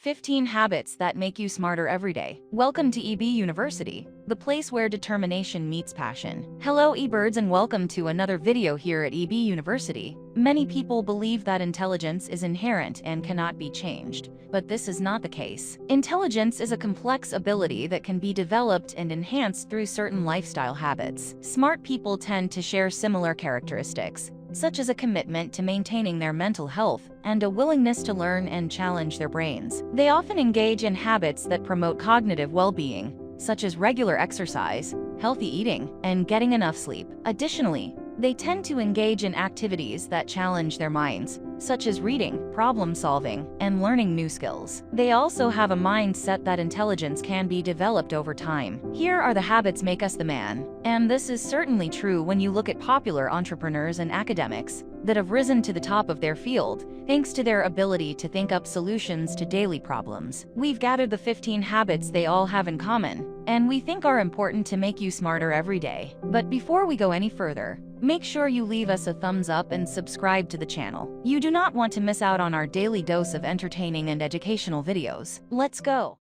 15 Habits That Make You Smarter Every Day. Welcome to EB University, the place where determination meets passion. Hello eBirds and welcome to another video here at EB University. Many people believe that intelligence is inherent and cannot be changed, but this is not the case. Intelligence is a complex ability that can be developed and enhanced through certain lifestyle habits. Smart people tend to share similar characteristics, such as a commitment to maintaining their mental health and a willingness to learn and challenge their brains. They often engage in habits that promote cognitive well-being, such as regular exercise, healthy eating, and getting enough sleep. Additionally, they tend to engage in activities that challenge their minds, such as reading, problem-solving, and learning new skills. They also have a mindset that intelligence can be developed over time. Here are the habits make us the man. And this is certainly true when you look at popular entrepreneurs and academics that have risen to the top of their field, thanks to their ability to think up solutions to daily problems. We've gathered the 15 habits they all have in common, and we think are important to make you smarter every day. But before we go any further, make sure you leave us a thumbs up and subscribe to the channel. You do not want to miss out on our daily dose of entertaining and educational videos. Let's go!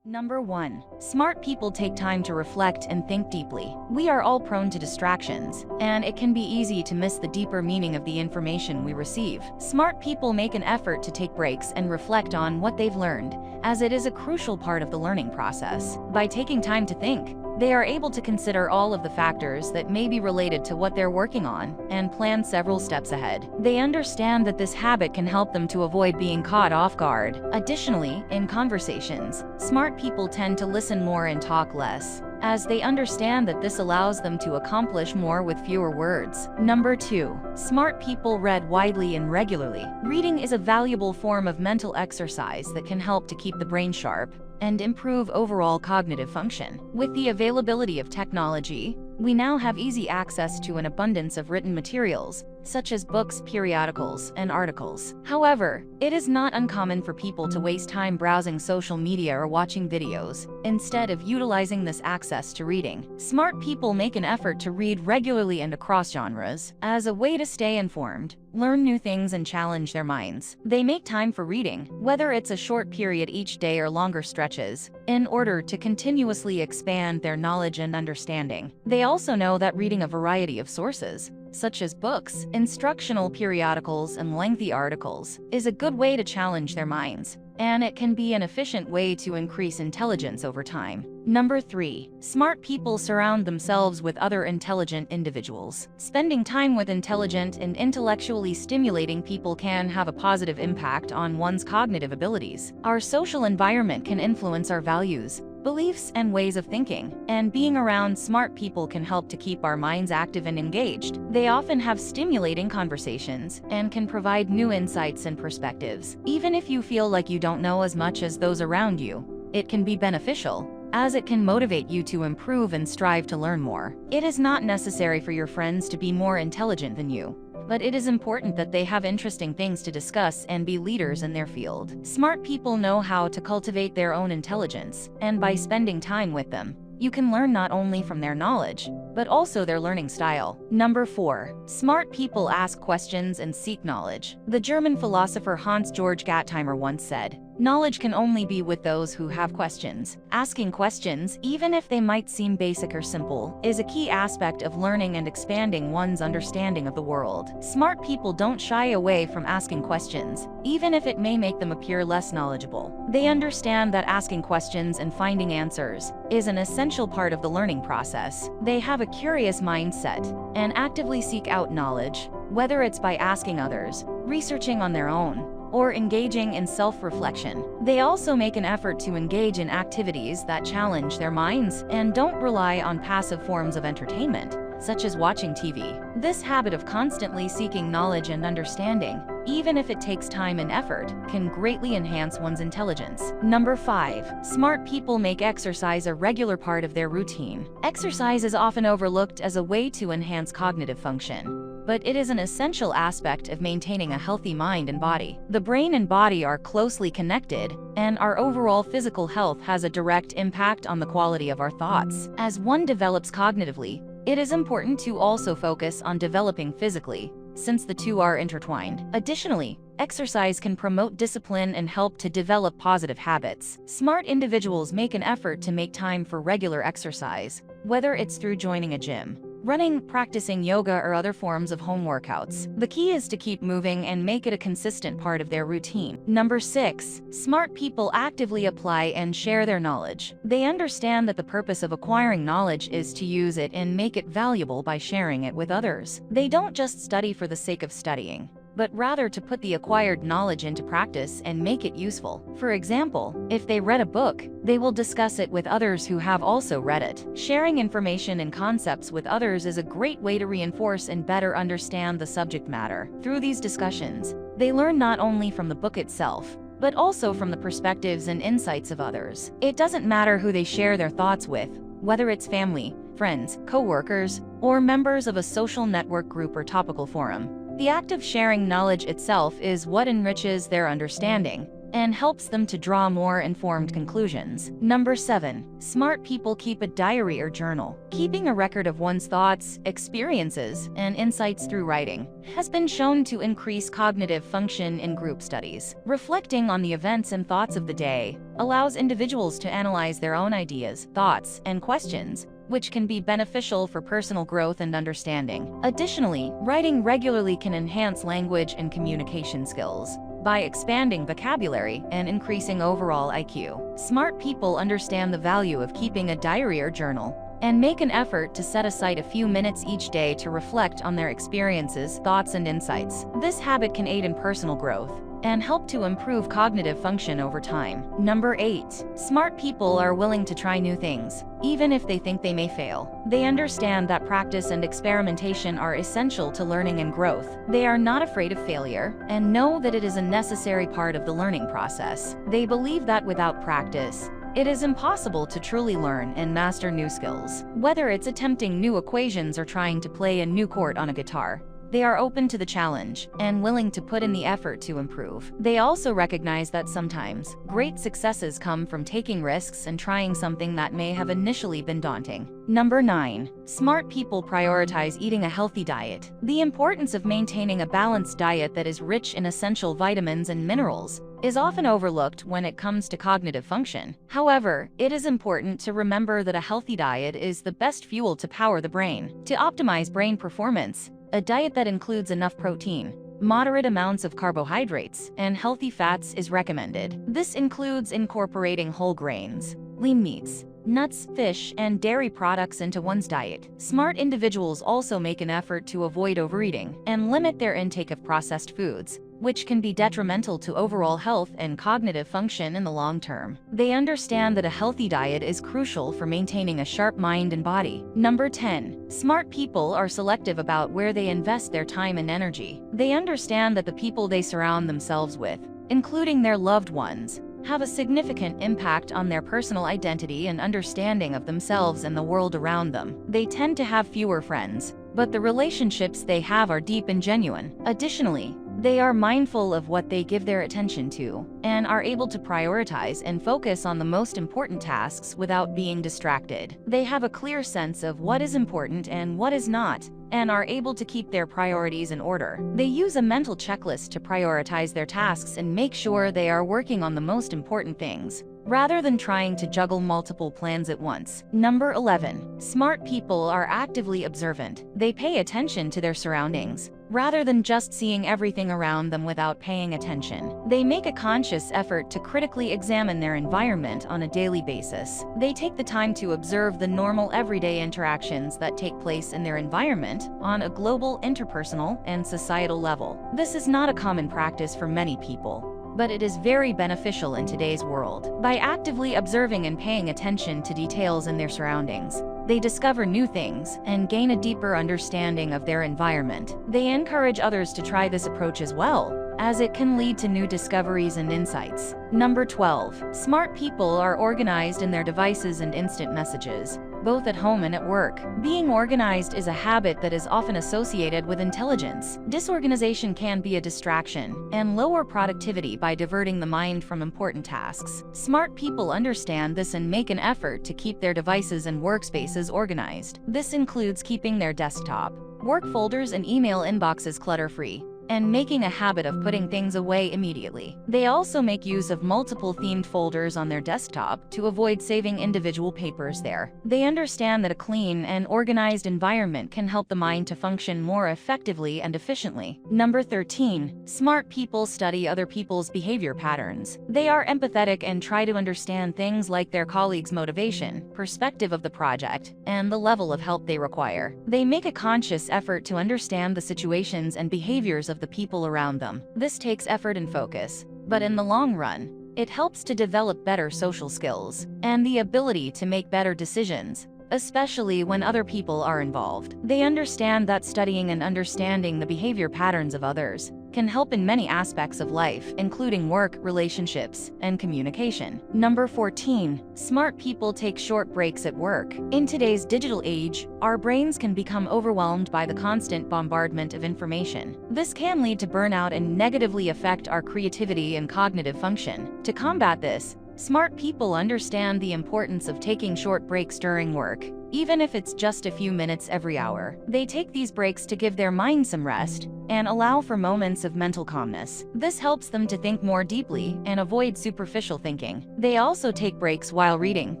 Number 1. Smart people take time to reflect and think deeply. We are all prone to distractions, and it can be easy to miss the deeper meaning of the information we receive. Smart people make an effort to take breaks and reflect on what they've learned, as it is a crucial part of the learning process. By taking time to think, they are able to consider all of the factors that may be related to what they're working on and plan several steps ahead. They understand that this habit can help them to avoid being caught off guard. Additionally, in conversations, smart people tend to listen more and talk less, as they understand that this allows them to accomplish more with fewer words. Number 2. Smart people read widely and regularly. Reading is a valuable form of mental exercise that can help to keep the brain sharp and improve overall cognitive function. With the availability of technology, we now have easy access to an abundance of written materials, such as books, periodicals, and articles. However, it is not uncommon for people to waste time browsing social media or watching videos, instead of utilizing this access to reading. Smart people make an effort to read regularly and across genres, as a way to stay informed, learn new things, and challenge their minds. They make time for reading, whether it's a short period each day or longer stretches, in order to continuously expand their knowledge and understanding. They also know that reading a variety of sources, such as books, instructional periodicals, and lengthy articles, is a good way to challenge their minds, and it can be an efficient way to increase intelligence over time. Number 3. Smart people surround themselves with other intelligent individuals. Spending time with intelligent and intellectually stimulating people can have a positive impact on one's cognitive abilities. Our social environment can influence our values, beliefs, and ways of thinking, and being around smart people can help to keep our minds active and engaged. They often have stimulating conversations and can provide new insights and perspectives. Even if you feel like you don't know as much as those around you, it can be beneficial, as it can motivate you to improve and strive to learn more. It is not necessary for your friends to be more intelligent than you, but it is important that they have interesting things to discuss and be leaders in their field. Smart people know how to cultivate their own intelligence, and by spending time with them, you can learn not only from their knowledge, but also their learning style. Number 4. Smart people ask questions and seek knowledge. The German philosopher Hans-Georg Gottheimer once said, "Knowledge can only be with those who have questions." Asking questions, even if they might seem basic or simple, is a key aspect of learning and expanding one's understanding of the world. Smart people don't shy away from asking questions, even if it may make them appear less knowledgeable. They understand that asking questions and finding answers is an essential part of the learning process. They have a curious mindset and actively seek out knowledge, whether it's by asking others, researching on their own, or engaging in self-reflection. They also make an effort to engage in activities that challenge their minds and don't rely on passive forms of entertainment, such as watching TV. This habit of constantly seeking knowledge and understanding, even if it takes time and effort, can greatly enhance one's intelligence. Number 5. Smart people make exercise a regular part of their routine. Exercise is often overlooked as a way to enhance cognitive function, but it is an essential aspect of maintaining a healthy mind and body. The brain and body are closely connected, and our overall physical health has a direct impact on the quality of our thoughts. As one develops cognitively, It is important to also focus on developing physically, since the two are intertwined. Additionally, exercise can promote discipline and help to develop positive habits. Smart individuals make an effort to make time for regular exercise, whether it's through joining a gym, running, practicing yoga, or other forms of home workouts. The key is to keep moving and make it a consistent part of their routine. Number 6. Smart people actively apply and share their knowledge. They understand that the purpose of acquiring knowledge is to use it and make it valuable by sharing it with others. They don't just study for the sake of studying, but rather to put the acquired knowledge into practice and make it useful. For example, if they read a book, they will discuss it with others who have also read it. Sharing information and concepts with others is a great way to reinforce and better understand the subject matter. Through these discussions, they learn not only from the book itself, but also from the perspectives and insights of others. It doesn't matter who they share their thoughts with, whether it's family, friends, co-workers, or members of a social network group or topical forum. The act of sharing knowledge itself is what enriches their understanding and helps them to draw more informed conclusions. Number 7. Smart people keep a diary or journal. Keeping a record of one's thoughts, experiences, and insights through writing has been shown to increase cognitive function in group studies. Reflecting on the events and thoughts of the day allows individuals to analyze their own ideas, thoughts, and questions, which can be beneficial for personal growth and understanding. Additionally, writing regularly can enhance language and communication skills by expanding vocabulary and increasing overall IQ. Smart people understand the value of keeping a diary or journal and make an effort to set aside a few minutes each day to reflect on their experiences, thoughts, and insights. This habit can aid in personal growth and help to improve cognitive function over time. Number 8. Smart people are willing to try new things, even if they think they may fail. They understand that practice and experimentation are essential to learning and growth. They are not afraid of failure and know that it is a necessary part of the learning process. They believe that without practice, it is impossible to truly learn and master new skills. Whether it's attempting new equations or trying to play a new chord on a guitar, they are open to the challenge and willing to put in the effort to improve. They also recognize that sometimes great successes come from taking risks and trying something that may have initially been daunting. Number 9. Smart people prioritize eating a healthy diet. The importance of maintaining a balanced diet that is rich in essential vitamins and minerals is often overlooked when it comes to cognitive function. However, it is important to remember that a healthy diet is the best fuel to power the brain. To optimize brain performance, a diet that includes enough protein, moderate amounts of carbohydrates, and healthy fats is recommended. This includes incorporating whole grains, lean meats, nuts, fish, and dairy products into one's diet. Smart individuals also make an effort to avoid overeating and limit their intake of processed foods, which can be detrimental to overall health and cognitive function in the long term. They understand that a healthy diet is crucial for maintaining a sharp mind and body. Number 10. Smart people are selective about where they invest their time and energy. They understand that the people they surround themselves with, including their loved ones, have a significant impact on their personal identity and understanding of themselves and the world around them. They tend to have fewer friends, but the relationships they have are deep and genuine. Additionally, they are mindful of what they give their attention to and are able to prioritize and focus on the most important tasks without being distracted. They have a clear sense of what is important and what is not, and are able to keep their priorities in order. They use a mental checklist to prioritize their tasks and make sure they are working on the most important things, rather than trying to juggle multiple plans at once. Number 11. Smart people are actively observant. They pay attention to their surroundings, rather than just seeing everything around them without paying attention. They make a conscious effort to critically examine their environment on a daily basis. They take the time to observe the normal everyday interactions that take place in their environment on a global, interpersonal, and societal level. This is not a common practice for many people, but it is very beneficial in today's world. By actively observing and paying attention to details in their surroundings, they discover new things and gain a deeper understanding of their environment. They encourage others to try this approach as well, as it can lead to new discoveries and insights. Number 12. Smart people are organized in their devices and instant messages. both at home and at work. Being organized is a habit that is often associated with intelligence. Disorganization can be a distraction and lower productivity by diverting the mind from important tasks. Smart people understand this and make an effort to keep their devices and workspaces organized. This includes keeping their desktop, work folders, and email inboxes clutter-free, and making a habit of putting things away immediately. They also make use of multiple themed folders on their desktop to avoid saving individual papers there. They understand that a clean and organized environment can help the mind to function more effectively and efficiently. Number 13. Smart people study other people's behavior patterns. They are empathetic and try to understand things like their colleagues' motivation, perspective of the project, and the level of help they require. They make a conscious effort to understand the situations and behaviors of the people around them. This takes effort and focus, but in the long run, it helps to develop better social skills and the ability to make better decisions, especially when other people are involved. They understand that studying and understanding the behavior patterns of others can help in many aspects of life, including work, relationships, and communication. Number 14. Smart people take short breaks at work. In today's digital age, our brains can become overwhelmed by the constant bombardment of information. This can lead to burnout and negatively affect our creativity and cognitive function. To combat this, smart people understand the importance of taking short breaks during work, even if it's just a few minutes every hour. They take these breaks to give their mind some rest and allow for moments of mental calmness. This helps them to think more deeply and avoid superficial thinking. They also take breaks while reading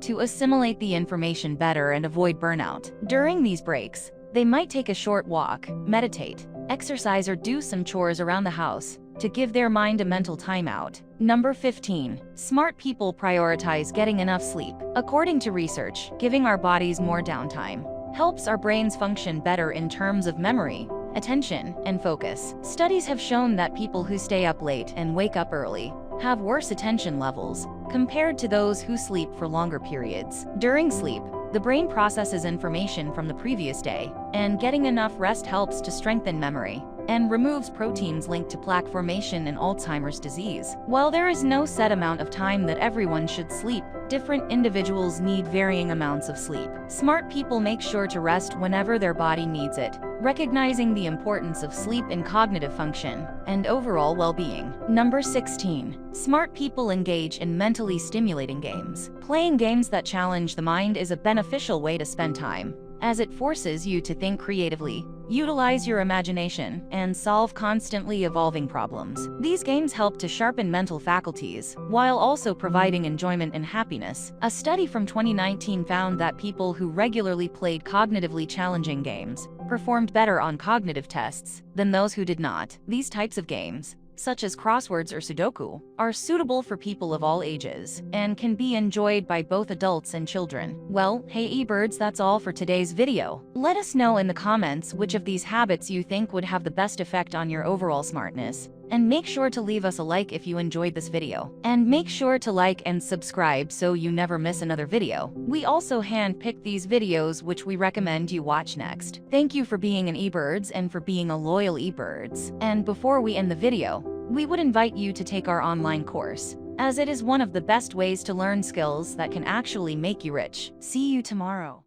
to assimilate the information better and avoid burnout. During these breaks, they might take a short walk, meditate, exercise, or do some chores around the house to give their mind a mental timeout. Number 15. Smart people prioritize getting enough sleep. According to research, giving our bodies more downtime helps our brains function better in terms of memory, attention, and focus. Studies have shown that people who stay up late and wake up early have worse attention levels compared to those who sleep for longer periods. During sleep, the brain processes information from the previous day, and getting enough rest helps to strengthen memory and removes proteins linked to plaque formation in Alzheimer's disease. While there is no set amount of time that everyone should sleep, different individuals need varying amounts of sleep. Smart people make sure to rest whenever their body needs it, recognizing the importance of sleep in cognitive function and overall well-being. Number 16. Smart people engage in mentally stimulating games. Playing games that challenge the mind is a beneficial way to spend time, as it forces you to think creatively, utilize your imagination, and solve constantly evolving problems. These games help to sharpen mental faculties, while also providing enjoyment and happiness. A study from 2019 found that people who regularly played cognitively challenging games performed better on cognitive tests than those who did not. These types of games, such as crosswords or Sudoku, are suitable for people of all ages and can be enjoyed by both adults and children. Well, hey eBirds, that's all for today's video. Let us know in the comments which of these habits you think would have the best effect on your overall smartness. And make sure to leave us a like if you enjoyed this video. And make sure to like and subscribe so you never miss another video. We also hand-picked these videos which we recommend you watch next. Thank you for being an eBirds and for being a loyal eBirds. And before we end the video, we would invite you to take our online course, as it is one of the best ways to learn skills that can actually make you rich. See you tomorrow.